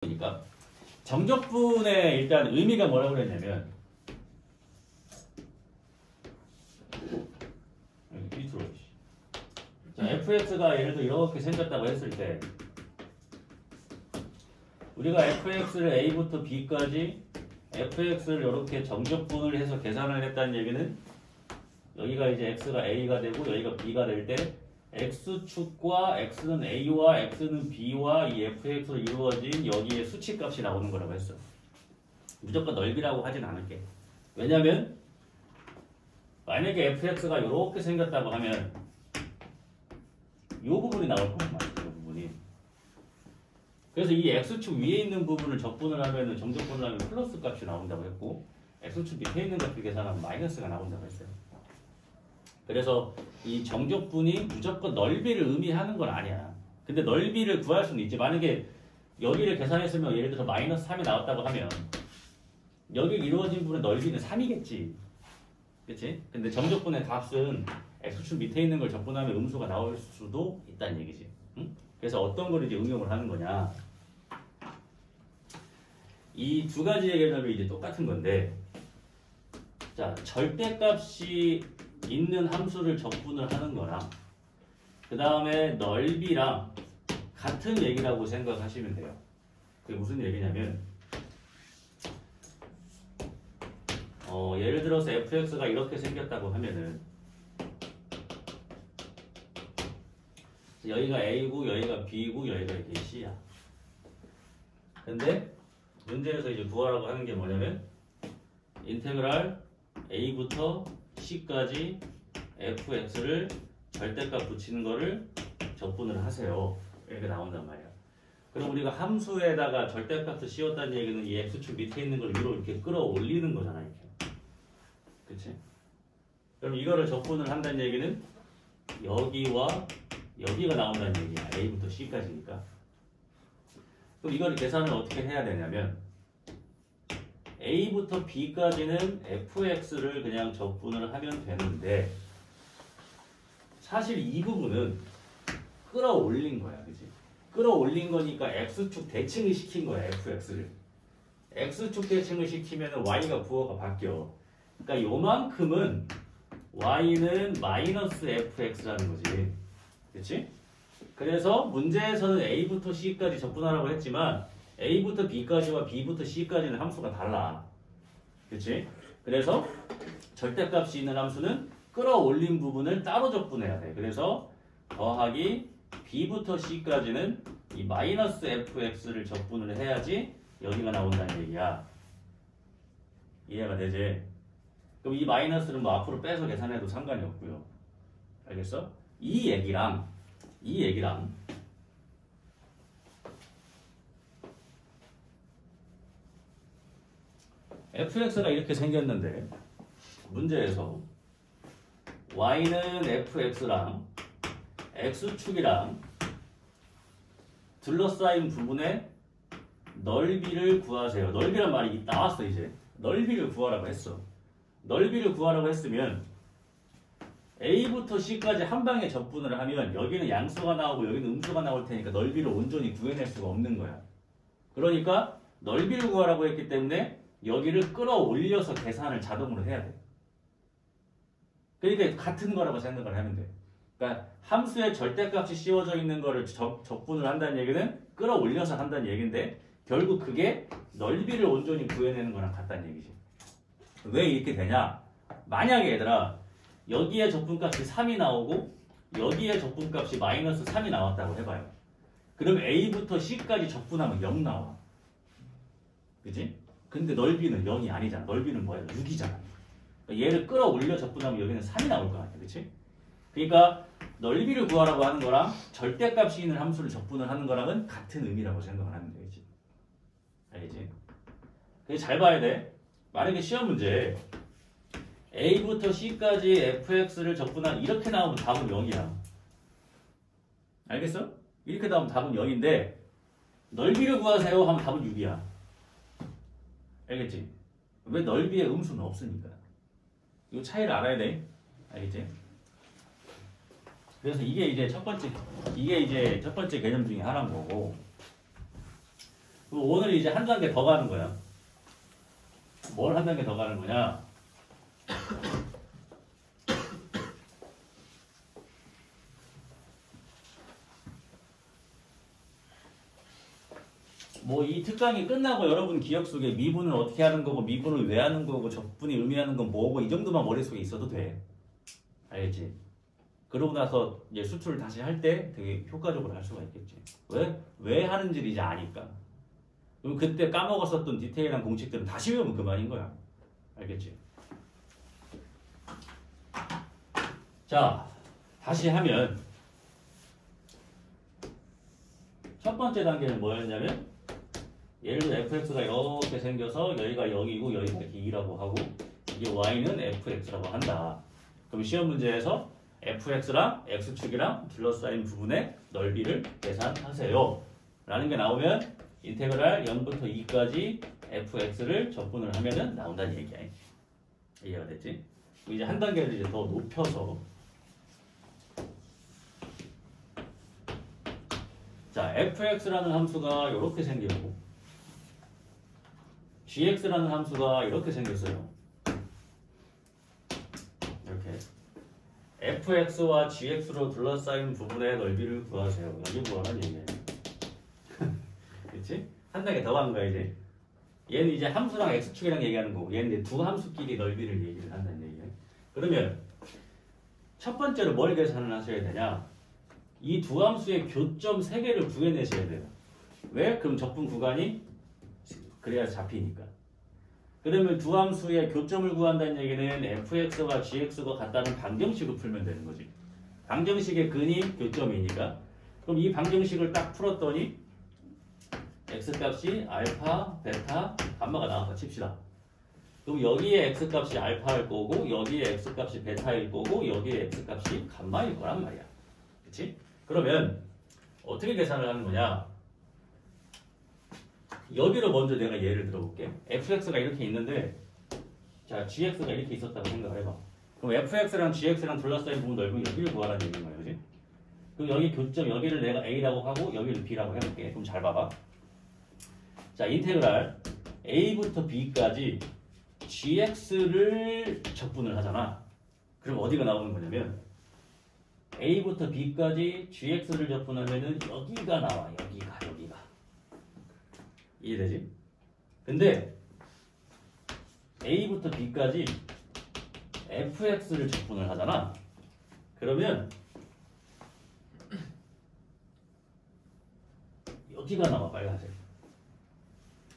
그러니까 정적분의 일단 의미가 뭐라고 그랬냐면 밑으로 자, fx가 예를 들어 이렇게 생겼다고 했을 때 우리가 fx를 a부터 b까지 fx를 이렇게 정적분을 해서 계산을 했다는 얘기는 여기가 이제 x가 a가 되고 여기가 b가 될 때 x축과 x는 a와 x는 b와 이 fx로 이루어진 여기에 수치값이 나오는 거라고 했어. 무조건 넓이라고 하진 않을게. 왜냐면 만약에 fx가 이렇게 생겼다고 하면 이 부분이 나올 거란 말이야. 이 부분이. 그래서 이 x축 위에 있는 부분을 적분을 하면 정적분을 하면 플러스 값이 나온다고 했고 x축 밑에 있는 값을 계산하면 마이너스가 나온다고 했어요. 그래서 이 정적분이 무조건 넓이를 의미하는 건 아니야. 근데 넓이를 구할 수는 있지. 만약에 여기를 계산했으면 예를 들어서 마이너스 3이 나왔다고 하면 여기 이루어진 부분의 넓이는 3이겠지. 그치? 근데 정적분의 값은 x축 밑에 있는 걸 적분하면 음수가 나올 수도 있다는 얘기지. 응? 그래서 어떤 걸 이제 응용을 하는 거냐. 이 두 가지의 개념이 이제 똑같은 건데 자, 절대값이 있는 함수를 적분을 하는 거랑 그 다음에 넓이랑 같은 얘기라고 생각하시면 돼요. 그게 무슨 얘기냐면 예를 들어서 fx가 이렇게 생겼다고 하면은 여기가 a고 여기가 b고 여기가 이렇게 c야. 근데 문제에서 이제 구하라고 하는 게 뭐냐면 인테그랄 a부터 c까지 fx를 절대값 붙이는 거를 적분을 하세요. 이렇게 나온단 말이야. 그럼 우리가 함수에다가 절대값을 씌웠다는 얘기는 이 x축 밑에 있는 걸 위로 이렇게 끌어올리는 거잖아. 이렇게. 그치? 그럼 이거를 적분을 한다는 얘기는 여기와 여기가 나온다는 얘기야. a부터 c까지니까. 그럼 이걸 계산을 어떻게 해야 되냐면 a부터 b까지는 fx를 그냥 적분을 하면 되는데 사실 이 부분은 끌어올린 거야. 그치? 끌어올린 거니까 x축 대칭을 시킨 거야. fx를. x축 대칭을 시키면 y가 부호가 바뀌어. 그러니까 요만큼은 y는 마이너스 fx라는 거지. 그치? 그래서 문제에서는 a부터 c까지 적분하라고 했지만 a부터 b까지와 b부터 c까지는 함수가 달라. 그치? 그래서 절대값이 있는 함수는 끌어올린 부분을 따로 적분해야 돼. 그래서 더하기 b부터 c까지는 이 마이너스 fx를 적분을 해야지 여기가 나온다는 얘기야. 이해가 되지? 그럼 이 마이너스는 뭐 앞으로 빼서 계산해도 상관이 없고요. 알겠어? 이 얘기랑 fx가 이렇게 생겼는데 문제에서 y는 fx랑 x축이랑 둘러싸인 부분의 넓이를 구하세요. 넓이란 말이 나왔어. 이제 넓이를 구하라고 했어. 넓이를 구하라고 했으면 a부터 c까지 한 방에 적분을 하면 여기는 양수가 나오고 여기는 음수가 나올 테니까 넓이를 온전히 구해낼 수가 없는 거야. 그러니까 넓이를 구하라고 했기 때문에 여기를 끌어올려서 계산을 자동으로 해야 돼. 그러니까 같은 거라고 생각을 하면 돼. 그러니까 함수에 절대값이 씌워져 있는 거를 적분을 한다는 얘기는 끌어올려서 한다는 얘기인데 결국 그게 넓이를 온전히 구해내는 거랑 같다는 얘기지. 왜 이렇게 되냐? 만약에 얘들아 여기에 적분값이 3이 나오고 여기에 적분값이 마이너스 3이 나왔다고 해봐요. 그럼 a부터 c까지 적분하면 0 나와. 그치? 근데 넓이는 0이 아니잖아. 넓이는 뭐야? 6이잖아. 그러니까 얘를 끌어올려 적분하면 여기는 3이 나올 거 아니야. 그치? 그러니까 넓이를 구하라고 하는 거랑 절대값이 있는 함수를 적분을 하는 거랑은 같은 의미라고 생각을 하면 되겠지. 알겠지? 그래서 잘 봐야 돼. 만약에 시험 문제 a부터 c까지 fx를 적분한 이렇게 나오면 답은 0이야. 알겠어? 이렇게 나오면 답은 0인데 넓이를 구하세요 하면 답은 6이야. 알겠지? 왜 넓이의 음수는 없으니까. 이 차이를 알아야 돼. 알겠지? 그래서 이게 이제 첫 번째 개념 중에 하나인 거고 그럼 오늘 이제 한 단계 더 가는 거야. 뭘 한 단계 더 가는 거냐? 뭐 이 특강이 끝나고 여러분 기억 속에 미분을 어떻게 하는 거고 미분을 왜 하는 거고 적분이 의미하는 건 뭐고 이 정도만 머릿속에 있어도 돼. 알겠지? 그러고 나서 이제 수출을 다시 할 때 되게 효과적으로 할 수가 있겠지. 왜 하는지를 이제 아니까. 그럼 그때 까먹었었던 디테일한 공식들은 다시 외우면 그만인 거야. 알겠지? 자, 다시 하면 첫 번째 단계는 뭐였냐면 예를 들어 fx가 이렇게 생겨서 여기가 여기고 여기가 이렇게 2라고 하고 이게 y는 fx라고 한다. 그럼 시험 문제에서 fx랑 x축이랑 둘러싸인 부분의 넓이를 계산하세요. 라는 게 나오면 인테그랄 0부터 2까지 fx를 적분을 하면은 나온다는 얘기야. 이해가 됐지? 이제 한 단계를 이제 더 높여서 자, fx라는 함수가 이렇게 생기고 gx라는 함수가 이렇게 생겼어요. 이렇게 fx와 gx로 둘러싸인 부분의 넓이를 구하세요. 여기 구하라는 얘기예요. 그렇지? 한 단계 더 가는 거야 이제. 얘는 이제 함수랑 x축이랑 얘기하는 거고 얘는 이제 두 함수끼리 넓이를 얘기를 한다는 얘기예요. 그러면 첫 번째로 뭘 계산을 하셔야 되냐? 이 두 함수의 교점 3개를 구해내셔야 돼요. 왜? 그럼 적분 구간이 그래야 잡히니까. 그러면 두 함수의 교점을 구한다는 얘기는 fx와 gx가 같다는 방정식을 풀면 되는 거지. 방정식의 근이 교점이니까. 그럼 이 방정식을 딱 풀었더니 x값이 알파, 베타, 감마가 나왔다 칩시다. 그럼 여기에 x값이 알파일 거고 여기에 x값이 베타일 거고 여기에 x값이 감마일 거란 말이야. 그치? 그러면 어떻게 계산을 하는 거냐? 여기로 먼저 내가 예를 들어볼게. fx가 이렇게 있는데 자 gx가 이렇게 있었다고 생각을 해봐. 그럼 fx랑 gx랑 둘러싸인 부분 넓은 여기를 구하라는 얘기인 거야. 그지? 그럼 여기 교점 여기를 내가 a라고 하고 여기를 b라고 해볼게. 그럼 잘 봐봐. 자 인테그랄 a부터 b까지 gx를 적분을 하잖아. 그럼 어디가 나오는 거냐면 a부터 b까지 gx를 적분하면은 여기가 나와. 여기가. 이해되지? 근데 a부터 b까지 fx를 적분을 하잖아. 그러면 여기가 나와. 빨간색.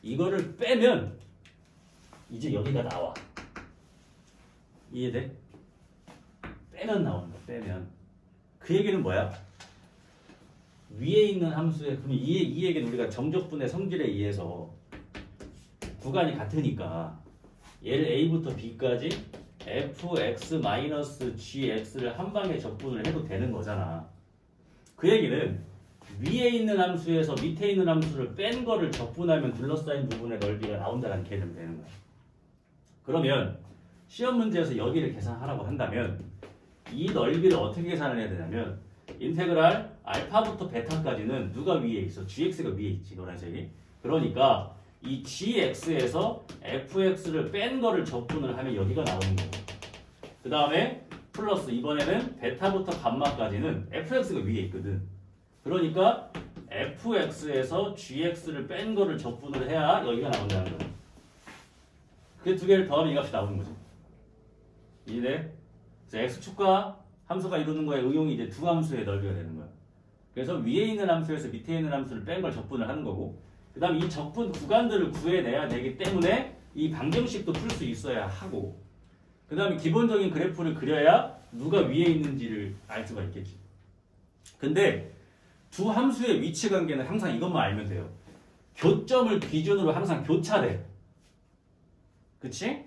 이거를 빼면 이제 여기가 나와. 이해돼? 빼면 나온다. 빼면. 그 얘기는 뭐야? 위에 있는 함수의 그럼 이 얘기는 우리가 정적분의 성질에 의해서 구간이 같으니까 얘를 a부터 b까지 fx-gx를 한 방에 적분을 해도 되는 거잖아. 그 얘기는 위에 있는 함수에서 밑에 있는 함수를 뺀 거를 적분하면 둘러싸인 부분의 넓이가 나온다는 개념이 되는 거야. 그러면 시험 문제에서 여기를 계산하라고 한다면 이 넓이를 어떻게 계산을 해야 되냐면 인테그랄 알파부터 베타까지는 누가 위에 있어? gx가 위에 있지. 노란색이. 그러니까 이 gx에서 fx를 뺀 거를 적분을 하면 여기가 나오는 거고 그 다음에 플러스 이번에는 베타부터 감마까지는 fx가 위에 있거든. 그러니까 fx에서 gx를 뺀 거를 적분을 해야 여기가 나온다는 거야. 그 두 개를 더하면 이 값이 나오는 거지. 이해돼? 그래서 x축과 함수가 이루는 거에 의용이 이제 두 함수의 넓이가 되는 거야. 그래서 위에 있는 함수에서 밑에 있는 함수를 뺀 걸 적분을 하는 거고 그 다음 이 적분 구간들을 구해내야 되기 때문에 이 방정식도 풀 수 있어야 하고 그 다음에 기본적인 그래프를 그려야 누가 위에 있는지를 알 수가 있겠지. 근데 두 함수의 위치 관계는 항상 이것만 알면 돼요. 교점을 기준으로 항상 교차돼. 그치?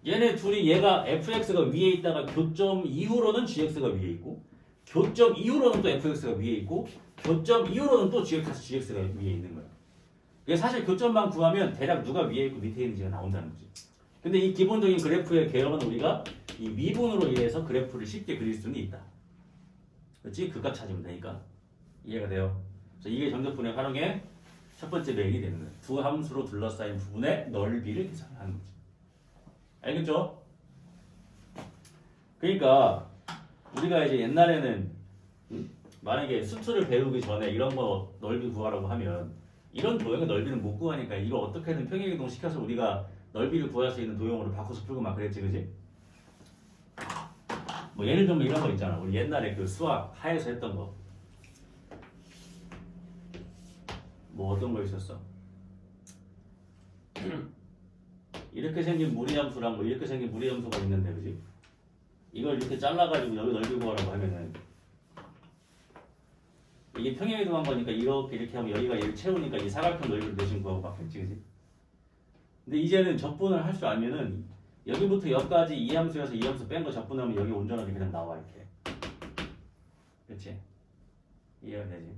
얘네 둘이 얘가 fx가 위에 있다가 교점 이후로는 gx가 위에 있고 교점 이후로는 또 fx가 위에 있고 교점 이후로는 또 gx가 위에 있는 거야. 이게 사실 교점만 구하면 대략 누가 위에 있고 밑에 있는지가 나온다는 거지. 근데 이 기본적인 그래프의 개념은 우리가 이 미분으로 인해서 그래프를 쉽게 그릴 수는 있다. 그렇지? 그 값 찾으면 되니까. 이해가 돼요? 그래서 이게 정적분의 활용의 첫 번째 메인이 되는 거예요. 두 함수로 둘러싸인 부분의 넓이를 계산하는 거지. 알겠죠? 그러니까 우리가 이제 옛날에는 만약에 수투를 배우기 전에 이런 거 넓이 구하라고 하면 이런 도형의 넓이는 못 구하니까 이거 어떻게든 평행이동 시켜서 우리가 넓이를 구할 수 있는 도형으로 바꿔서 풀고 막 그랬지, 그지? 뭐 예를 들면 이런 거 있잖아. 우리 옛날에 그 수학 하에서 했던 거. 뭐 어떤 거 있었어? 이렇게 생긴 무리함수랑 뭐 이렇게 생긴 무리함수가 있는데, 그지? 이걸 이렇게 잘라가지고 여기 넓이 구하라고 하면은 이게 평행이동한 거니까 이렇게 하면 여기가 얘를 채우니까 이 사각형 넓이를 대신 구하고 바뀌었지, 그지? 근데 이제는 적분을 할 줄 알면은 여기부터 여기까지 이 함수에서 이 함수 뺀 거 적분하면 여기 온전하게 그냥 나와 이렇게. 그렇지? 이해가 되지?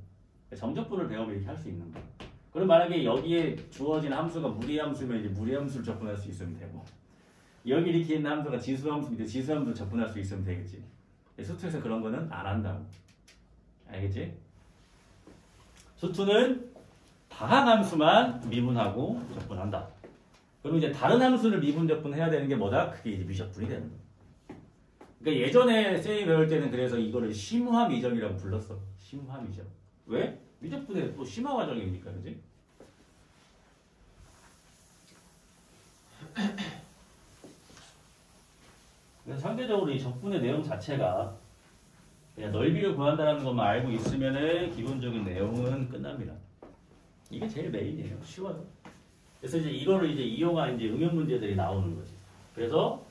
점적분을 배우면 이렇게 할 수 있는 거야. 그럼 만약에 여기에 주어진 함수가 무리함수면 이제 무리함수를 적분할 수 있으면 되고, 여기 이렇게 있는 함수가 지수함수인데 지수함수를 적분할 수 있으면 되겠지. 수투에서 그런 거는 안 한다고. 알겠지? 수투는 다항함수만 미분하고 적분한다. 그럼 이제 다른 함수를 미분 적분해야 되는 게 뭐다? 그게 이제 미적분이 되는 거야. 그러니까 예전에 쌤이 배울 때는 그래서 이거를 심화 미적이라고 불렀어. 심화 미적. 왜? 미적분의 또 심화 과정이니까, 그지? 그래서 상대적으로 이 적분의 내용 자체가 그냥 넓이를 구한다는 것만 알고 있으면은 기본적인 내용은 끝납니다. 이게 제일 메인이에요. 쉬워요. 그래서 이제 이거를 이제 이용한 이제 응용 문제들이 나오는 거지. 그래서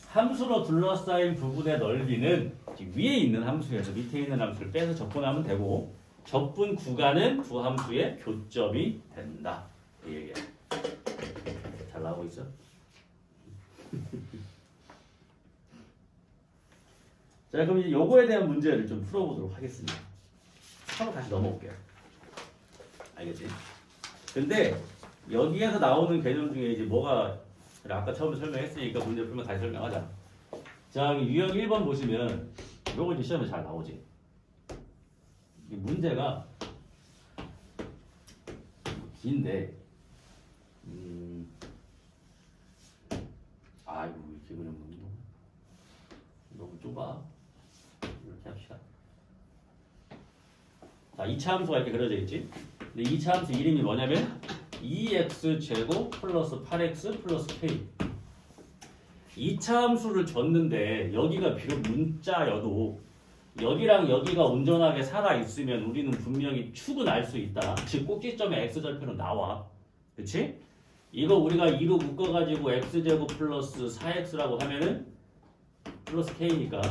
함수로 둘러싸인 부분의 넓이는 위에 있는 함수에서 밑에 있는 함수를 빼서 적분하면 되고, 적분 구간은 두 함수의 교점이 된다. 이 얘기야. 잘 나오고 있어? 자, 그럼 이제 요거에 대한 문제를 좀 풀어보도록 하겠습니다. 하고 다시 넘어올게요. 알겠지? 근데 여기에서 나오는 개념 중에 이제 뭐가, 아까 처음에 설명했으니까 문제 풀면 다시 설명하자. 자, 유형 1번 보시면 요거 이제 시험에 잘 나오지. 이 문제가 긴데, 아이고 이렇게 그냥 너무 좁아. 이렇게 합시다. 자, 2차 함수가 이렇게 그려져 있지. 근데 2차 함수 이름이 뭐냐면 2x 제곱 플러스 8x 플러스 k. 2차 함수를 줬는데 여기가 비록 문자여도 여기랑 여기가 온전하게 살아있으면 우리는 분명히 축은 알 수 있다. 즉 꼭지점의 x절편은 나와. 그치? 이거 우리가 2로 묶어가지고 x제곱 플러스 4x라고 하면은 플러스 k니까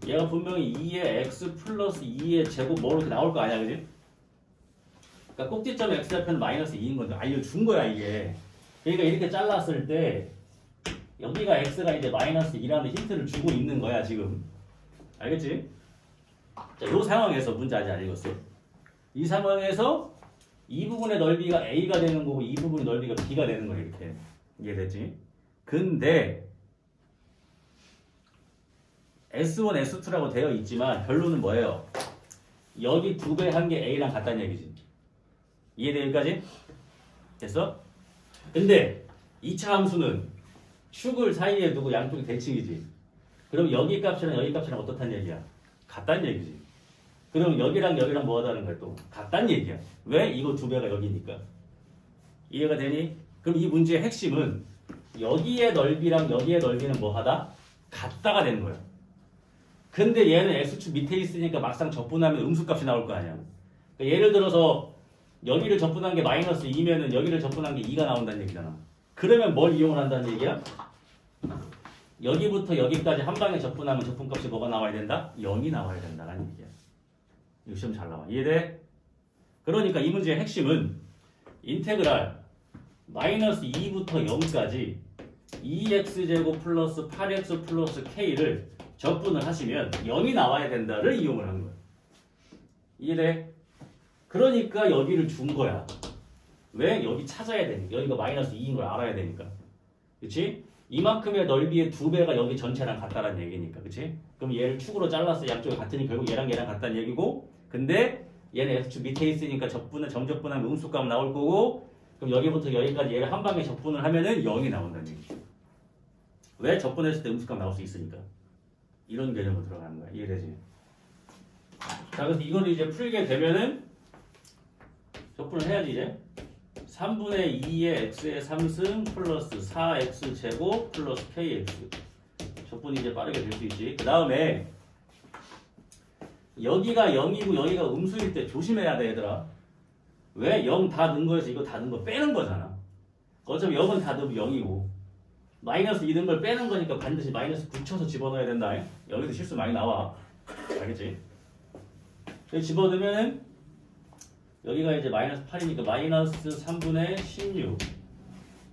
얘가 분명히 2의 x 플러스 2의 제곱 뭐 이렇게 나올 거 아니야, 그지? 그러니까 꼭지점 x절편은 마이너스 2인 건데 알려준 거야, 이게. 그러니까 이렇게 잘랐을 때 여기가 x가 이제 마이너스 2라는 힌트를 주고 있는 거야, 지금. 알겠지? 자, 이 상황에서 문제 아직 안 읽었어. 이 상황에서 이 부분의 넓이가 a가 되는 거고 이 부분의 넓이가 b가 되는 거야, 이렇게. 이해됐지? 근데 S1, S2라고 되어 있지만 결론은 뭐예요? 여기 2배 한 게 A랑 같다는 얘기지. 이해돼 여기까지? 됐어? 근데 2차 함수는 축을 사이에 두고 양쪽이 대칭이지. 그럼 여기 값이랑 여기 값이랑 어떻다는 얘기야? 같다는 얘기지. 그럼 여기랑 여기랑 뭐 하다는 거야 또? 같다는 얘기야. 왜? 이거 2배가 여기니까. 이해가 되니? 그럼 이 문제의 핵심은 여기의 넓이랑 여기의 넓이는 뭐 하다? 같다가 되는 거야. 근데 얘는 x축 밑에 있으니까 막상 적분하면 음수값이 나올 거 아니야. 그러니까 예를 들어서 여기를 적분한 게 마이너스 2면은 여기를 적분한 게 2가 나온다는 얘기잖아. 그러면 뭘 이용을 한다는 얘기야? 여기부터 여기까지 한 방에 적분하면 적분값이 뭐가 나와야 된다? 0이 나와야 된다는 얘기야. 이거 시험 잘 나와. 이해돼? 그러니까 이 문제의 핵심은 인테그랄 마이너스 2부터 0까지 2x제곱 플러스 8x 플러스 k를 적분을 하시면 0이 나와야 된다를 이용을 한 거야. 이해돼? 그러니까 여기를 준 거야. 왜? 여기 찾아야 되니까. 여기가 마이너스 2인 걸 알아야 되니까. 그치? 이만큼의 넓이의 2배가 여기 전체랑 같다라는 얘기니까. 그치? 그럼 얘를 축으로 잘랐어. 양쪽이 같으니 결국 얘랑 같다는 얘기고, 근데 얘는 x축 밑에 있으니까 정적분하면 음수값 나올 거고 그럼 여기부터 여기까지 얘를 한 방에 적분을 하면은 0이 나온다는 얘기죠. 왜? 적분했을 때 음수값 나올 수 있으니까. 이런 개념으로 들어가는 거야. 이해되지? 자, 그래서 이거를 이제 풀게 되면은 적분을 해야지 이제. 3분의 2의 x의 3승 플러스 4x 제곱 플러스 kx. 적분이 이제 빠르게 될 수 있지. 그 다음에 여기가 0이고 여기가 음수일 때 조심해야 돼 얘들아. 왜? 0 다 넣은 거에서 이거 다 넣은 거 빼는 거잖아. 어차피 0은 다 넣으면 0이고 마이너스 2 넣은 걸 빼는 거니까 반드시 마이너스 붙여서 집어넣어야 된다. 여기서 실수 많이 나와. 알겠지? 집어넣으면은 여기가 이제 마이너스 8이니까 마이너스 3분의 16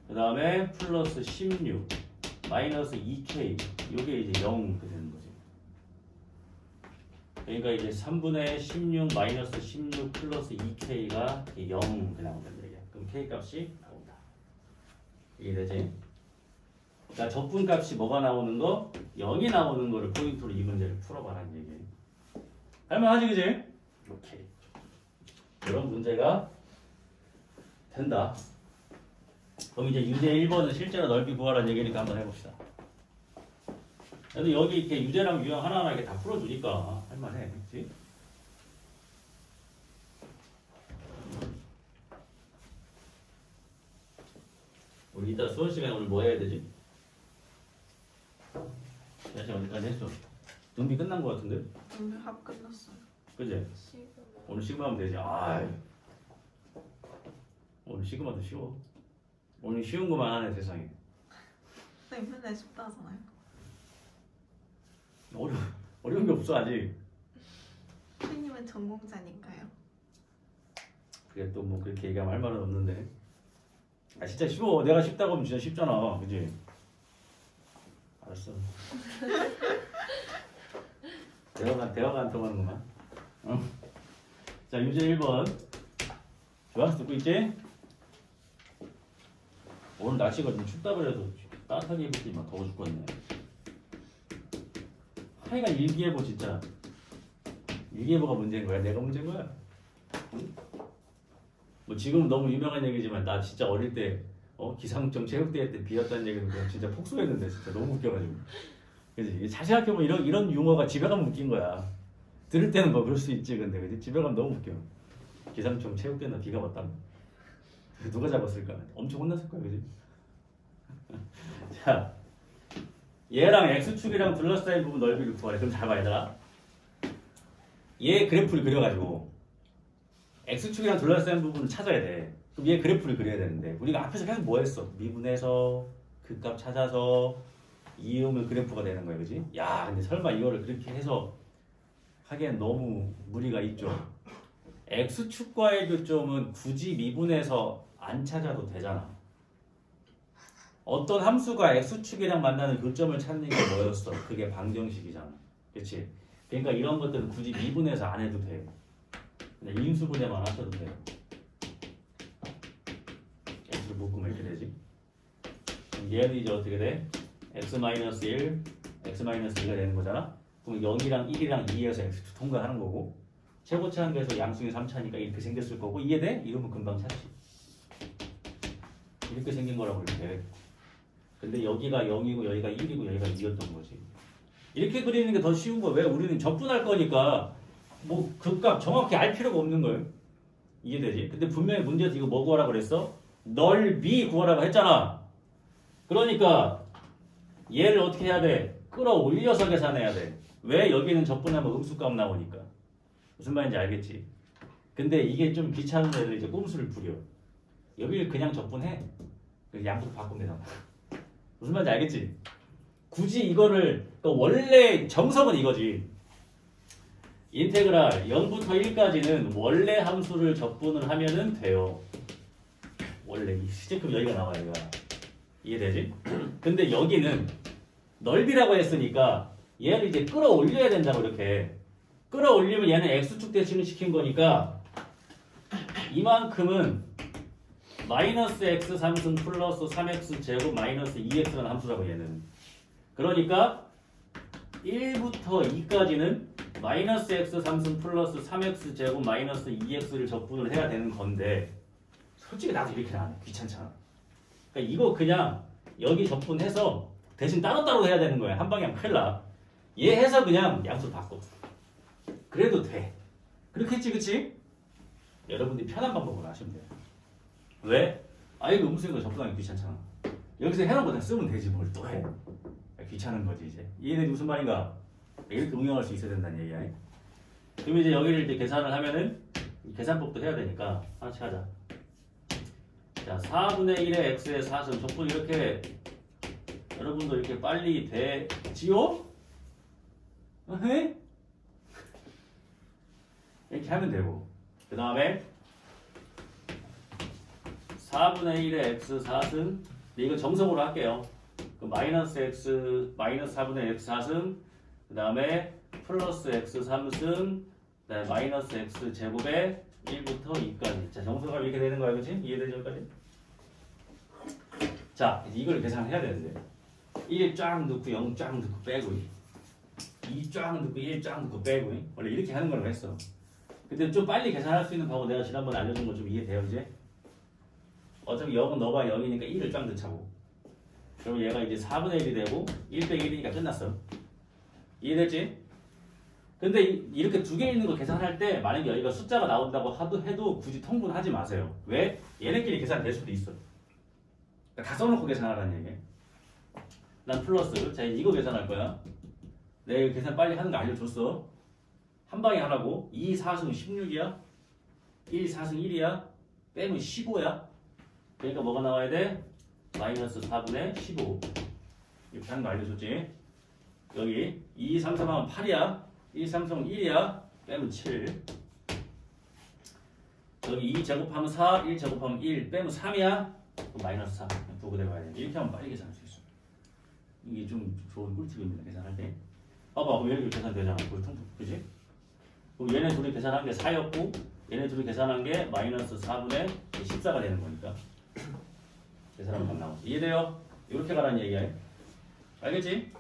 그 다음에 플러스 16 마이너스 2k 이게 이제 0 되는 거지. 그러니까 이제 3분의 16 마이너스 16 플러스 2k가 0 나온다는 얘기야. 그럼 k 값이 나온다. 이해되지? 그러니까 적분 값이 뭐가 나오는 거? 0이 나오는 거를 포인트로 이 문제를 풀어봐라는 얘기야. 할만하지 그지? 오케이. 이런 문제가 된다. 그럼 이제 유제 1번은 실제로 넓이 구하라는 얘기니까 한번 해봅시다. 근데 여기 이렇게 유제랑 유형 하나하나 이렇게 다 풀어주니까 할만해. 그치? 우리 이따 수업 시간에 오늘 뭐 해야 되지? 야시 어디까지 했어? 준비 끝난 거 같은데? 오늘 합 끝났어요. 그지? 오늘 시그마 하면 되지. 아이. 오늘 시그마도 쉬워. 오늘 쉬운 것만 하네 세상에. 선생님 맨날 쉽다 하잖아요. 어려운 게 없어 아직. 선생님은 전공자니까요. 그게 또 뭐 그렇게 얘기하면 할 말은 없는데. 아 진짜 쉬워. 내가 쉽다고 하면 진짜 쉽잖아. 그지? 알았어. 대화가 안 통하는구만. 자, 유제 1번. 좋아? 듣고 있지? 오늘 날씨가 좀 춥다 그래도 따뜻하게 입었더니만 더워 죽겠네. 하여간 일기예보 진짜. 일기예보가 문제인 거야? 내가 문제인 거야? 응? 뭐 지금 너무 유명한 얘기지만 나 진짜 어릴 때 기상청 체육대회 때 비 왔다는 얘기는 그냥 진짜 폭소했는데 진짜 너무 웃겨가지고. 그치? 잘 생각해보면 이런 유머가 집에 가면 웃긴 거야. 들을 때는 뭐 그럴 수 있지 근데 그치? 집에 가면 너무 웃겨. 기상청 체육대회나 비가 왔다면 누가 잡았을까? 엄청 혼났을 거야 그치? 자 얘랑 x축이랑 둘러싸인 부분 넓이를 구하래. 그럼 잘 봐 얘들아. 얘 그래프를 그려가지고 x축이랑 둘러싸인 부분을 찾아야 돼. 그럼 얘 그래프를 그려야 되는데 우리가 앞에서 계속 뭐 했어? 미분해서 그 값 찾아서 이으면 그래프가 되는 거야 그지? 야 근데 설마 이거를 그렇게 해서 하기엔 너무 무리가 있죠. x축과의 교점은 굳이 미분해서 안 찾아도 되잖아. 어떤 함수가 x축이랑 만나는 교점을 찾는 게 뭐였어? 그게 방정식이잖아. 그치? 그러니까 이런 것들은 굳이 미분해서 안 해도 돼. 그냥 인수분해만 하셔도 돼요. x를 묶으면 이렇게 되지. 얘는 이제 어떻게 돼? x-1, x-2가 되는 거잖아. 그럼 0이랑 1이랑 2에서 x축 통과하는 거고 최고치 한계에서 양수의 3차니까 이렇게 생겼을 거고 이해돼? 이러면 금방 찾지. 이렇게 생긴 거라고 이렇게. 근데 여기가 0이고 여기가 1이고 여기가 2였던 거지. 이렇게 그리는 게 더 쉬운 거야. 왜? 우리는 적분할 거니까 뭐 그 값 정확히 알 필요가 없는 거예요. 이해되지? 근데 분명히 문제에서 이거 뭐 구하라고 그랬어? 넓이 구하라고 했잖아. 그러니까 얘를 어떻게 해야 돼? 끌어올려서 계산해야 돼. 왜? 여기는 적분하면 음수값 나오니까. 무슨 말인지 알겠지? 근데 이게 좀 귀찮은 애들 이제 꼼수를 부려. 여기를 그냥 적분해. 양수 바꾸면 되잖아. 무슨 말인지 알겠지? 굳이 이거를 원래 정석은 이거지. 인테그랄 0부터 1까지는 원래 함수를 적분을 하면은 돼요. 원래 시제품 여기가 나와요. 여기가. 이해되지? 근데 여기는 넓이라고 했으니까 얘를 이제 끌어올려야 된다고 이렇게. 끌어올리면 얘는 x축 대칭을 시킨 거니까 이만큼은 마이너스 x 3승 플러스 3x 제곱 마이너스 2x라는 함수라고 얘는. 그러니까 1부터 2까지는 마이너스 x 3승 플러스 3x 제곱 마이너스 2x를 적분을 해야 되는 건데 솔직히 나도 이렇게 안 해. 귀찮잖아. 그러니까 이거 그냥 여기 적분해서 대신 따로따로 해야 되는 거야. 한 방에 하면 큰일 나. 얘 해서 그냥 양수 바꿔. 그래도 돼. 그렇게 했지, 그치? 여러분들이 편한 방법으로 하시면 돼요. 왜? 아, 이거 음수인 거 적분하기 귀찮잖아. 여기서 해놓은 거 다 쓰면 되지, 뭘 또 해. 귀찮은 거지, 이제. 이해되지 무슨 말인가? 이렇게 응용할 수 있어야 된다는 얘기야. 그럼 이제 여기를 이제 계산을 하면은 계산법도 해야 되니까 하나씩 하자. 자, 4분의 1의 x의 4승 적분 이렇게 여러분도 이렇게 빨리 되지요? 해? 이렇게 하면 되고 그 다음에 4분의 1의 x 4승 이거 정석으로 할게요. 그 마이너스 x 마이너스 4분의 x 4승 그 다음에 플러스 x 3승 그 다음에 마이너스 x 제곱에 1부터 2까지 자 정석으로 이렇게 되는 거야 그치? 이해되죠 여기까지? 자 이걸 계산해야 되는데 1 쫙 넣고 0 쫙 넣고 빼고 2 쫙 넣고 1 쫙 넣고 빼고 원래 이렇게 하는 걸로 했어. 근데 좀 빨리 계산할 수 있는 방법 내가 지난번에 알려준 거 좀 이해돼요 이제? 어차피 0은 너가 0이니까 1을 쫙 넣자고. 그럼 얘가 이제 4분의 1이 되고 1 빼기 1이니까 끝났어. 이해됐지? 근데 이렇게 두 개 있는 거 계산할 때 만약에 여기가 숫자가 나온다고 해도 굳이 통분하지 마세요. 왜? 얘네끼리 계산될 수도 있어. 그러니까 다 써놓고 계산하라는 얘기야. 난 플러스. 자 이거 계산할 거야. 내가 이거 계산 빨리 하는 거 알려줬어. 한 방에 하라고. 2, 4승 16이야. 1, 4승 1이야. 빼면 15야. 그러니까 뭐가 나와야 돼? 마이너스 4분의 15. 이렇게 하는 거 알려줬지? 여기 2, 3, 3 하면 8이야. 1, 3, 3은 1이야. 빼면 7. 여기 2 제곱하면 4, 1 제곱하면 1, 빼면 3이야. 그럼 마이너스 3. 두고 내려가야 돼. 이렇게 하면 빨리 계산할 수 있어. 이게 좀 좋은 꿀팁입니다. 계산할 때. 봐봐. 그럼 얘네들 계산되잖아. 그지? 그럼 얘네 둘이 계산한 게 4였고 얘네 둘이 계산한 게 마이너스 4분의 14가 되는 거니까. 계산하면 딱 나오지. 이해돼요? 이렇게 가라는 얘기야. 알겠지?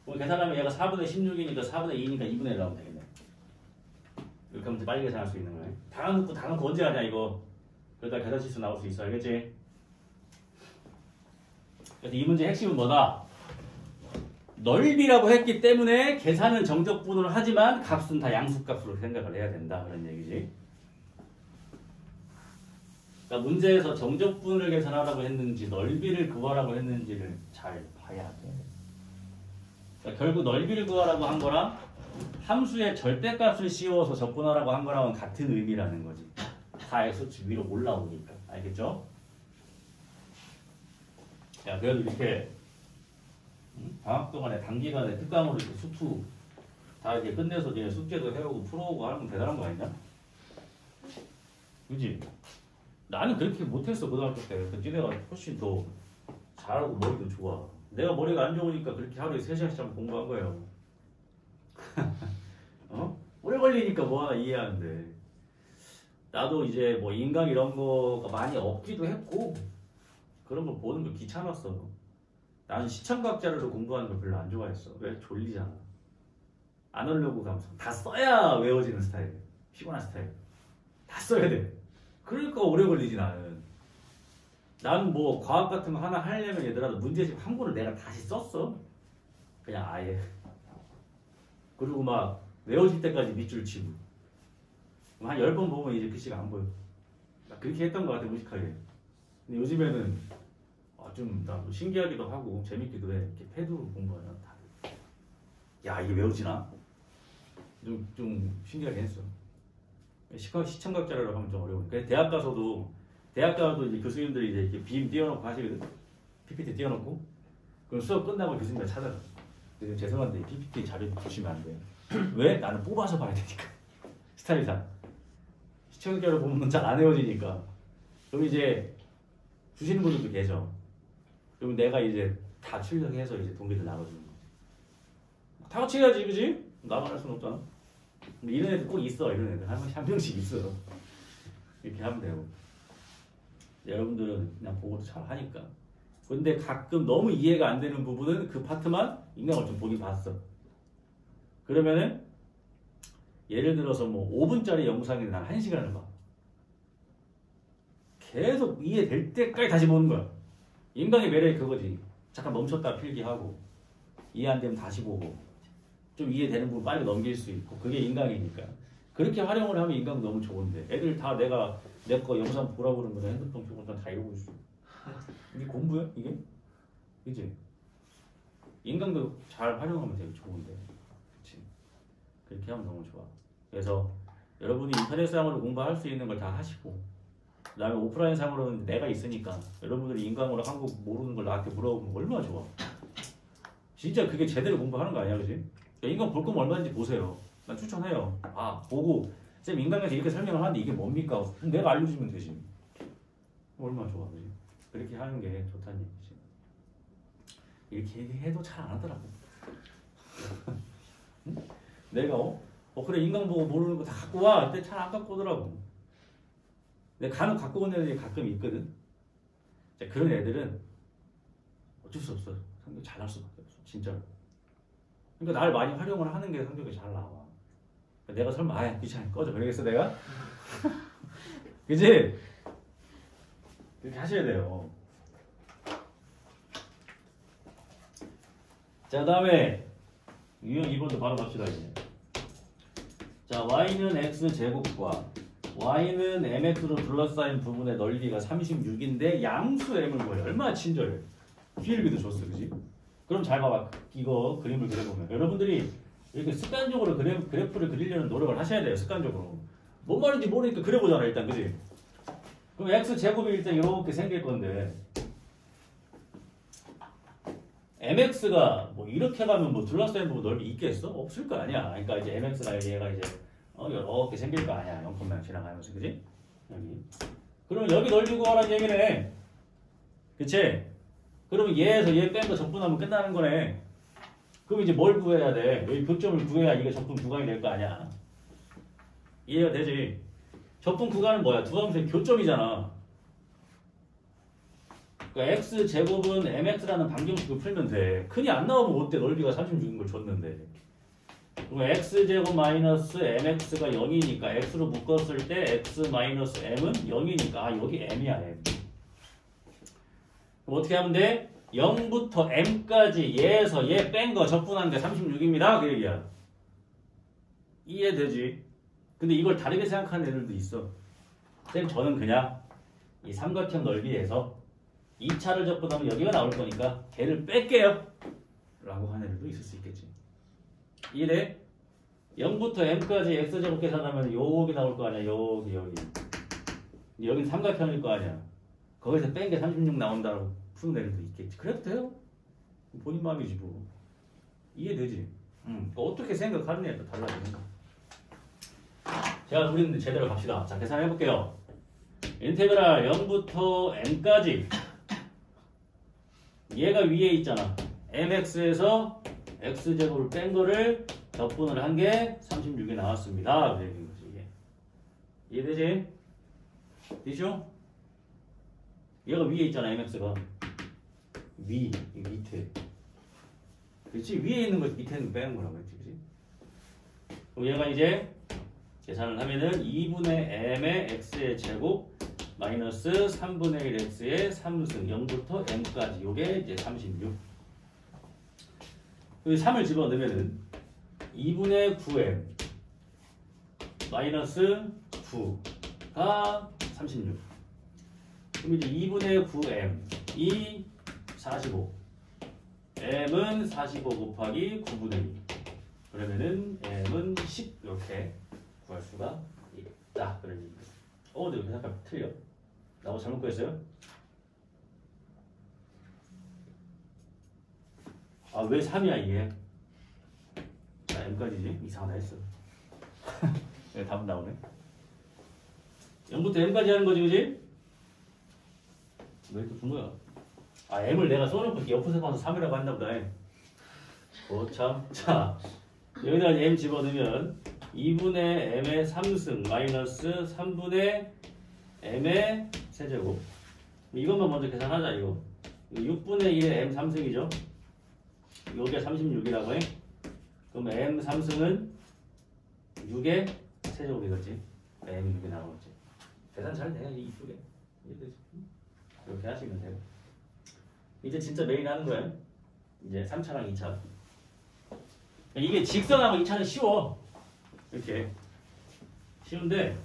그럼 계산하면 얘가 4분의 16이니까 4분의 2니까 2분의 1 나오면 되겠네. 이렇게 하면 빨리 계산할 수 있는 거야. 다 넣고 언제 하냐 이거. 그러다 계산 실수 나올 수 있어. 알겠지? 그래서 이 문제의 핵심은 뭐다? 넓이라고 했기 때문에 계산은 정적분을 하지만 값은 다 양수값으로 생각을 해야 된다. 그런 얘기지. 그러니까 문제에서 정적분을 계산하라고 했는지 넓이를 구하라고 했는지를 잘 봐야 돼. 그러니까 결국 넓이를 구하라고 한 거랑 함수의 절대값을 씌워서 적분하라고 한 거랑은 같은 의미라는 거지. 다 x축 위로 올라오니까. 알겠죠? 야, 그래도 이렇게 방학 동안에 단기간에 특강으로 이렇게 수투 다 이렇게 끝내서 이제 숙제도 해오고 풀어오고 하는 건 대단한 거 아니냐? 그지? 나는 그렇게 못했어 고등학교 때. 그래서 니네가 훨씬 더 잘하고 머리도 좋아. 내가 머리가 안 좋으니까 그렇게 하루에 3시간씩 공부한 거예요. 어? 오래 걸리니까 뭐 하나 이해하는데. 나도 이제 뭐 인강 이런 거가 많이 없기도 했고 그런 거 보는 거 귀찮았어. 나는 시청각 자료로 공부하는 걸 별로 안 좋아했어. 왜? 졸리잖아. 안 하려고 하면서 다 써야 외워지는 스타일. 피곤한 스타일. 다 써야 돼. 그러니까 오래 걸리지 나는. 나는 뭐 과학 같은 거 하나 하려면 얘들아 문제집 한 권을 내가 다시 썼어. 그냥 아예. 그리고 막 외워질 때까지 밑줄 치고. 한 10번 보면 이제 글씨가 안 보여. 나 그렇게 했던 것 같아 무식하게. 근데 요즘에는 좀 나 신기하기도 하고 재밌기도 해. 이렇게 패드로 공부하면 다들. 야 이게 외워지나? 좀 신기하게 했어. 시청각 자료로 하면 좀 어려우니까. 그래서 대학 가서도 이제 교수님들이 이제 이렇게 빔 띄워놓고 하시거든. PPT 띄워놓고. 그럼 수업 끝나고 교수님들 찾아가. 그래서 죄송한데 PPT 자료 주시면 안 돼요. 왜? 나는 뽑아서 봐야 되니까. 스타일상. 시청각 자료 보면 잘 안 외워지니까. 그럼 이제 주시는 분들도 계셔. 그럼 내가 이제 다 출력해서 이제 동기들 나눠주는 거지. 다 같이 해야지, 그지? 나만 할 수는 없잖아. 근데 이런 애들 꼭 있어, 이런 애들. 한 명씩 있어. 이렇게 하면 되고. 여러분들은 그냥 보고도 잘 하니까. 근데 가끔 너무 이해가 안 되는 부분은 그 파트만 인강을 좀 보긴 봤어. 그러면은 예를 들어서 뭐 5분짜리 영상인데 난 1시간을 봐. 계속 이해될 때까지 다시 보는 거야. 인간의 매력이 그거지. 잠깐 멈췄다 필기하고 이해 안 되면 다시 보고 좀 이해되는 부분 빨리 넘길 수 있고 그게 인간이니까. 그렇게 활용을 하면 인간 너무 좋은데 애들 다 내가 내 거 영상 보라고 그러면 핸드폰 켜고 다 이러고 있어. 이게 공부야? 이게? 그치? 인간도 잘 활용하면 되게 좋은데 그치? 그렇게 하면 너무 좋아. 그래서 여러분이 인터넷상으로 공부할 수 있는 걸 다 하시고 그 다음에 오프라인상으로는 내가 있으니까 여러분들이 인강으로 한국 모르는 걸 나한테 물어보면 얼마나 좋아. 진짜 그게 제대로 공부하는 거 아니야 그치? 그러니까 인강 볼 거면 얼마든지 보세요. 난 추천해요. 아 보고 쌤 인강에서 이렇게 설명을 하는데 이게 뭡니까? 그럼 내가 알려주면 되지. 얼마나 좋아 그치? 그렇게 하는 게 좋다는 얘기지. 이렇게 얘기해도 잘 안 하더라고. 응? 내가 그래 인강 보고 모르는 거 다 갖고 와. 근데 잘 안 갖고 오더라고. 내가 간혹 갖고 온 애들이 가끔 있거든. 그런 애들은 어쩔 수 없어. 성격 잘할 수밖에 없어. 진짜로. 그러니까 나를 많이 활용을 하는 게 성격이 잘 나와. 내가 설마 귀찮아 꺼져 그러겠어 내가? 그치? 그렇게 하셔야 돼요. 자 다음에 유형 2번도 바로 갑시다 이제. 자 y는 x제곱과 y는 mx로 둘러싸인 부분의 넓이가 36인데 양수 m을 구해요. 얼마나 친절해. 기울기도 줬어 그지? 그럼 잘 봐봐. 이거 그림을 그려보면 여러분들이 이렇게 습관적으로 그래프를 그리려는 노력을 하셔야 돼요. 습관적으로. 뭔 말인지 모르니까 그려보잖아 일단 그지? 그럼 x제곱이 일단 이렇게 생길 건데 mx가 뭐 이렇게 가면 뭐 둘러싸인 부분 넓이 있겠어? 없을 거 아니야. 그러니까 이제 mx가 얘가 이제 이렇게 생길 거 아니야. 0,0 지나가면서 그지? 여기. 그럼 여기 넓이 구하라는 얘기네. 그치? 그러면 얘에서 얘 뺀 거 적분하면 끝나는 거네. 그럼 이제 뭘 구해야 돼? 여기 교점을 구해야 이게 적분 구간이 될 거 아니야. 이해가 되지? 적분 구간은 뭐야? 두 함수의 교점이잖아. 그러니까 x제곱은 mx라는 방정식을 풀면 돼. 큰이 안 나오면 어때? 넓이가 36인 걸 줬는데. 그럼 x제곱 마이너스 mx가 0이니까 x로 묶었을 때 x 마이너스 m은 0이니까 여기 m이야 m. 그럼 어떻게 하면 돼? 0부터 m까지 얘에서 얘 뺀 거 적분한 게 36입니다. 그 얘기야. 이해되지? 근데 이걸 다르게 생각하는 애들도 있어. 쌤 저는 그냥 이 삼각형 넓이에서 2차를 적분하면 여기가 나올 거니까 걔를 뺄게요. 라고 하는 애들도 있을 수 있겠지. 이래 0부터 m까지 x제곱 계산하면 여기 나올 거 아니야. 여기. 여긴 삼각형일 거 아니야. 거기서 뺀 게 36 나온다고 푸는 애들도 있겠지. 그래도 돼요. 본인 마음이지 뭐. 이해되지? 어떻게 생각하느냐에 또 달라지는 거야. 자, 우리는 제대로 갑시다. 자, 계산해 볼게요. 인테그랄 0부터 m까지 얘가 위에 있잖아. mx에서 x제곱을 뺀 거를 적분을 한 게 36이 나왔습니다. 그 얘기인 거지, 이게. 이해되지? 되죠? 얘가 위에 있잖아, mx가. 이 밑에. 그렇지? 위에 있는 거 밑에 있는 거 빼는 거라고 했지, 그치? 그럼 얘가 이제 계산을 하면은 2분의 m의 x의 제곱 마이너스 3분의 1 x의 3승 0부터 m까지 요게 이제 36. 여기 3을 집어넣으면은 2분의 9m 마이너스 9가 36. 그럼 이제 2분의 9m 이 45. m은 45 곱하기 9분의 2. 그러면은 m은 10 이렇게 구할 수가 있다. 그런 얘기입니다. 근데 여기 잠깐 틀려. 나뭐 잘못 구했어요? 왜 3이야 이게? 자, m까지지? 이상하다 했어. 네, 답은 나오네. 0부터 m까지 하는 거지, 그지? 왜 또 준 거야? m을 내가 써놓고 옆에서 봐서 3이라고 한다 보다. 참. 자, 여기다 m 집어넣으면 2분의 m의 3승 마이너스 3분의 m의 세제곱. 이것만 먼저 계산하자, 이거. 6분의 1의 m 3승이죠? 여기가 36이라고 해. 그럼 m 3승은 6의 세제곱이겠지. M이 6이 나오겠지. 계산 잘 돼요. 이쁘게. 이렇게 하시면 돼요. 이제 진짜 메인 하는 거예요. 이제 3차랑 2차. 이게 직선하고 2차는 쉬워. 이렇게. 쉬운데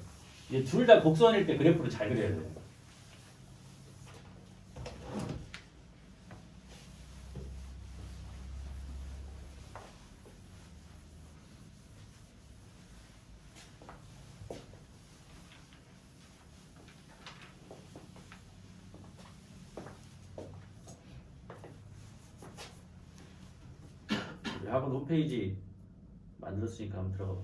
이제 둘 다 곡선일 때 그래프를 잘 그려야 돼요. 우리 학원 홈페이지 만들었으니까 한번 들어가 봐.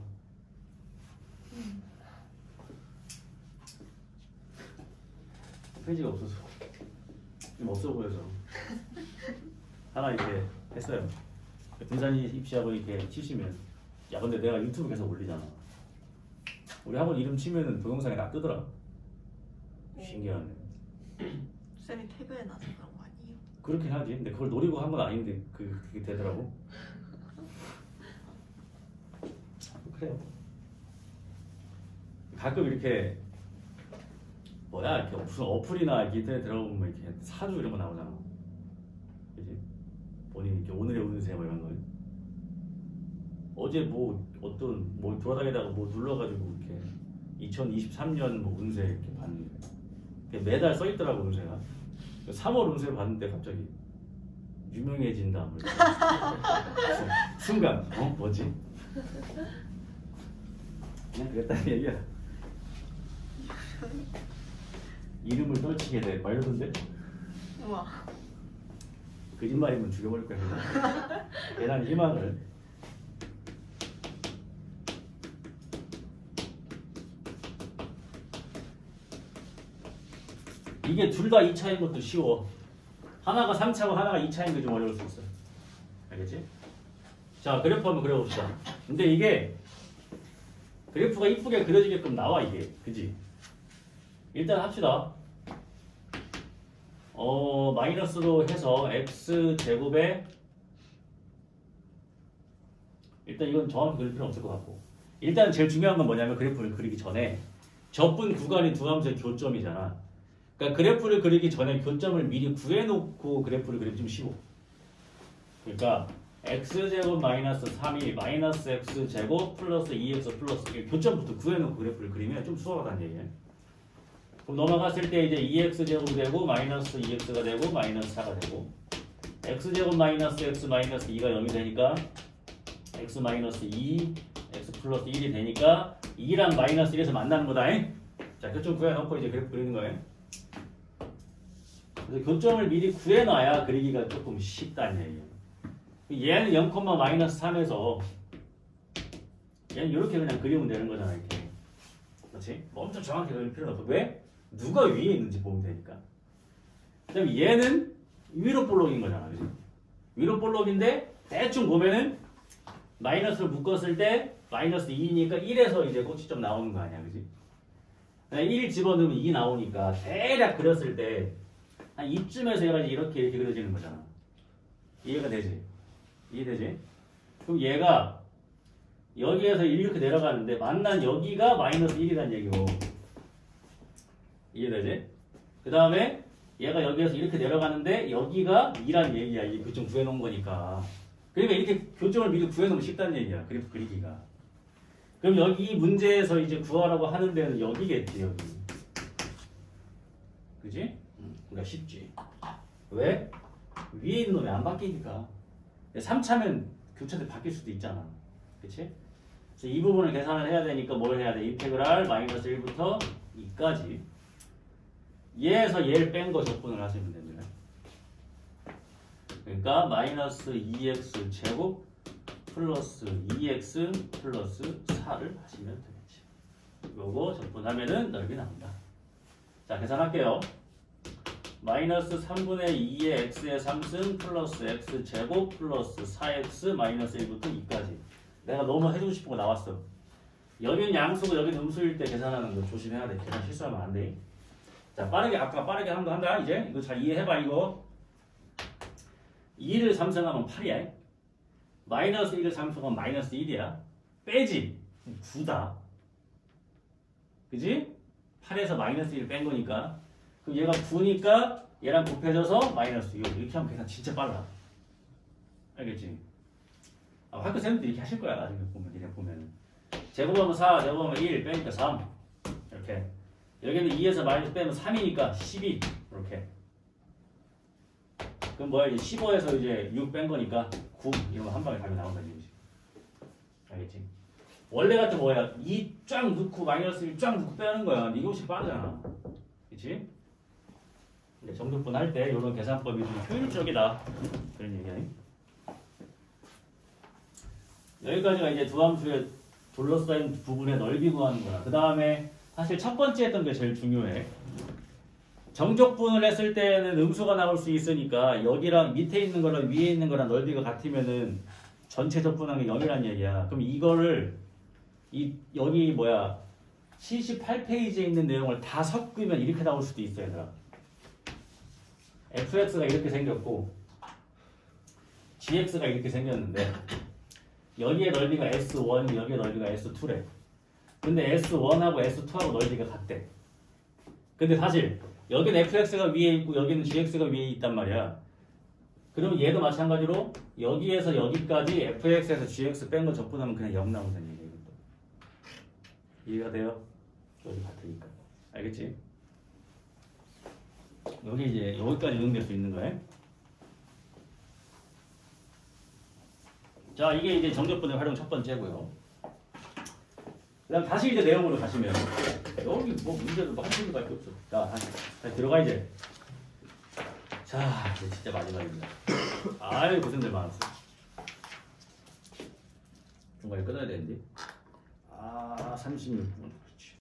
페이지가 없어서 좀 없어 보여서 하나 이렇게 했어요. 등산이 입시하고 이렇게 치시면 야 근데 내가 유튜브 계속 올리잖아. 우리 학원 이름 치면은 동영상에 다 뜨더라. 신기하네. 쌤이 태그해놔서 그런 거 아니에요? 그렇긴 하지. 근데 그걸 노리고 한 건 아닌데 그게 되더라고. 그래요. 가끔 이렇게 뭐야 이렇게 무슨 어플이나 인터넷 들어보면 이렇게 사주 이런 거 나오잖아. 그지? 본인 이렇게 오늘의 운세 뭐 이런 거. 어제 뭐 어떤 뭐 돌아다니다가 뭐 눌러가지고 이렇게 2023년 뭐 운세 이렇게 봤는데 매달 써 있더라고 운세가. 3월 운세를 봤는데 갑자기 유명해진다. 뭐 순간 뭐지? 그냥 그랬다는 얘기야. 이름을 떨치게 돼. 막 이러던데? 우와. 거짓말이면 죽여버릴 거야. 그냥. 대단히 희망을. 이게 둘 다 2차인 것도 쉬워. 하나가 3차고 하나가 2차인 게 좀 어려울 수 있어. 알겠지? 자, 그래프 한번 그려봅시다. 근데 이게 그래프가 이쁘게 그려지게끔 나와 이게. 그지? 일단 합시다. 마이너스로 해서 x제곱에 일단 이건 정확히 그릴 필요는 없을 것 같고 일단 제일 중요한 건 뭐냐면 그래프를 그리기 전에 접분 구간이 두 함수의 교점이잖아. 그러니까 그래프를 그리기 전에 교점을 미리 구해놓고 그래프를 그리기 좀 쉬워. 그러니까 x제곱 마이너스 3이 마이너스 x제곱 플러스 2x 플러스 교점부터 구해놓고 그래프를 그리면 좀 수월하다는 얘기예요. 그럼 넘어갔을 때 이제 2x제곱이 되고 마이너스 2x가 되고 마이너스 4가 되고 x제곱 마이너스 x 마이너스 2가 0이 되니까 x 마이너스 2 x 플러스 1이 되니까 2랑 마이너스 1에서 만나는 거다. 자, 교점 구해놓고 이제 그래프 그리는 거예요. 그래서 교점을 미리 구해놔야 그리기가 조금 쉽다는 얘기예요. 얘는 0, 마이너스 3에서 얘는 이렇게 그냥 그리면 되는 거잖아. 이렇게. 그렇지? 뭐 엄청 정확히 그릴 필요는 없어. 왜? 누가 위에 있는지 보면 되니까. 그 다음에 얘는 위로 볼록인 거잖아. 그치? 위로 볼록인데 대충 보면은 마이너스를 묶었을 때 마이너스 2니까 1에서 이제 꼭지점 나오는 거 아니야. 그치? 1 집어넣으면 2 나오니까 대략 그렸을 때 한 이쯤에서 얘가 이렇게 그려지는 거잖아. 이해가 되지? 이해되지? 그럼 얘가 여기에서 이렇게 내려가는데 만난 여기가 마이너스 1이라는 얘기고 이해되지? 그 다음에 얘가 여기에서 이렇게 내려가는데 여기가 2라는 얘기야. 이 교점 구해놓은 거니까. 그러니까 이렇게 교점을 미리 구해놓으면 쉽다는 얘기야. 그래프 그리기가. 그럼 여기 이 문제에서 이제 구하라고 하는 데는 여기겠지. 여기. 그지? 그러니까 쉽지. 왜? 위에 있는 놈이 안 바뀌니까. 3차면 교차대 바뀔 수도 있잖아. 그치? 그래서 이 부분을 계산을 해야 되니까 뭘 해야 돼? 인테그랄 마이너스 1부터 2까지 얘에서 얘를 뺀 거 적분을 하시면 됩니다. 그러니까 마이너스 2x 제곱 플러스 2x 플러스 4를 하시면 되겠지. 요거 적분하면은 넓이 나온다. 자, 계산할게요. 마이너스 3분의 2의 x의 3승 플러스 x 제곱 플러스 4x 마이너스 1부터 2까지. 내가 너무 해주고 싶은 거 나왔어. 여기는 양수고 여기는 음수일 때 계산하는 거 조심해야 돼. 계산 실수하면 안 돼. 자, 빠르게 아까 빠르게 한 거 한다. 이제 이거 잘 이해해봐. 이거 2를 3승하면 8이야. 마이너스 1을 3승하면 마이너스 1이야. 빼지. 9다. 그지? 8에서 마이너스 1 뺀 거니까. 그럼 얘가 9니까 얘랑 곱해져서 마이너스 6. 이렇게 하면 계산 진짜 빨라. 알겠지? 학교 쌤들도 이렇게 하실 거야. 나중에 보면, 이렇게 보면. 제곱하면 4, 제곱하면 1, 빼니까 3. 이렇게. 여기는 2에서 마이너스 빼면 3이니까 12. 이렇게. 그럼 뭐야? 이제 15에서 이제 6 뺀 거니까 9. 이러면 한 방에 답이 나온다. 이거지. 알겠지? 원래 같은 뭐야? 2 쫙 넣고 마이너스 1 쫙 넣고 빼는 거야. 이게 훨씬 빠르잖아. 그치? 근데 정적분 할 때 이런 계산법이 좀 효율적이다. 그런 얘기야. 여기까지가 이제 두 함수의 둘러싸인 부분의 넓이 구하는 거야. 그 다음에 사실 첫 번째 했던 게 제일 중요해. 정적분을 했을 때는 음수가 나올 수 있으니까 여기랑 밑에 있는 거랑 위에 있는 거랑 넓이가 같으면은 전체 적분한 게 0이란 얘기야. 그럼 이거를 여기 뭐야 78페이지에 있는 내용을 다 섞으면 이렇게 나올 수도 있어 얘들아. fx가 이렇게 생겼고 gx가 이렇게 생겼는데 여기의 넓이가 S1, 여기의 넓이가 S2래. 근데 S1하고 S2하고 넓이가 같대. 근데 사실 여기는 fx가 위에 있고 여기는 gx가 위에 있단 말이야. 그러면 얘도 마찬가지로 여기에서 여기까지 fx에서 gx 뺀 거 적분하면 그냥 0 나온다는 얘기야. 이것도. 이해가 돼요? 여기 같으니까. 알겠지? 여기 이제 여기까지 응용될 수 있는 거예요. 자, 이게 이제 정적분의 활용 첫 번째고요. 그다음 다시 이제 내용으로 가시면 여기 뭐 문제도 뭐 할 수밖에 없어. 자, 다시 들어가 이제. 자, 이제 진짜 마지막입니다. 아유 고생들 많았어. 중간에 끊어야 되는데. 36분.